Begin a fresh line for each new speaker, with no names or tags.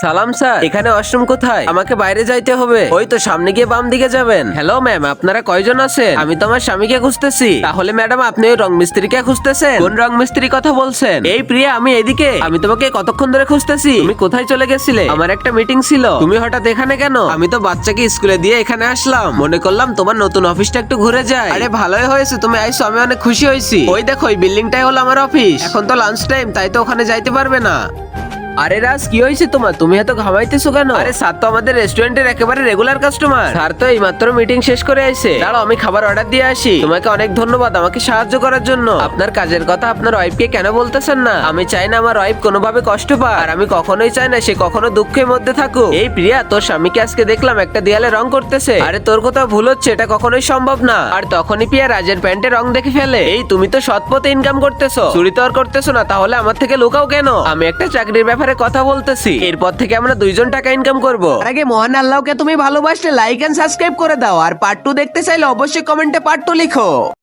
সালাম স্যার, এখানে ওয়াশরুম কোথায়? আমাকে বাইরে যাইতে হবে। ওই তো সামনে গিয়ে বাম দিকে যাবেন। হ্যালো ম্যাম, আপনারা কয়জন আছেন? আমি তো আমার স্বামীকে খুঁজতেছি। তাহলে ম্যাডাম আপনি ওই রং মিস্ত্রিকে খুঁজতেছেন? কোন রং মিস্ত্রি কথা বলছেন? এই প্রিয়া, আমি এদিকে। আমি তোমাকে কতক্ষণ ধরে খুঁজতেছি। তুমি কোথায় চলে গেছিলে? আমার একটা মিটিং ছিল। তুমি হঠাৎ এখানে কেন? আমি তো বাচ্চাকে স্কুলে দিয়ে এখানে আসলাম, মনে করলাম তোমার নতুন অফিসটা একটু ঘুরে যায়। আরে ভালোই হয়েছে তুমি আইসো, আমি অনেক খুশি হয়েছি। ওই দেখো ওই বিল্ডিংটাই হলো আমার অফিস। এখন তো লাঞ্চ টাইম, তাই তো ওখানে যাইতে পারবে না। আরে রাজ, কি হয়েছে তোমার? তুমি এত ঘামাইতেছো কেন? আরে স্যার তো আমাদের রেস্টুরেন্টের একেবারে রেগুলার কাস্টমার। স্যার তো এইমাত্র মিটিং শেষ করে আইছে। দাঁড়াও আমি খাবার অর্ডার দিয়ে আসি। তোমাকে অনেক ধন্যবাদ আমাকে সাহায্য করার জন্য। আপনার কাজের কথা আপনার ওয়াইফকে কেন বলতেছেন না? আমি চাই না আমার ওয়াইফ কোনোভাবে কষ্ট পায়, আর আমি কখনোই চাই না সে কখনো দুঃখের মধ্যে থাকুক। এই প্রিয়া, তোর স্বামীকে আজকে দেখলাম একটা দেয়ালে রং করতেছে। আরে তোর কোথাও ভুল হচ্ছে, এটা কখনোই সম্ভব না। আর তখনই প্রিয়া রাজের প্যান্টে রং দেখে ফেলে। এই তুমি তো সৎ পথে ইনকাম করতেছো, চুরি তো আর করতেছো না, তাহলে আমার থেকে লুকাও কেন? আমি একটা চাকরির ব্যাপারে কথা বলতেছি, এরপর থেকে আমরা দুইজন টাকা ইনকাম করব।
তার আগে মহান আল্লাহকে তুমি ভালোবাসলে লাইক এন্ড সাবস্ক্রাইব করে দাও, আর পার্ট 2 দেখতে চাইলে অবশ্যই কমেন্টে পার্ট 2 লিখো।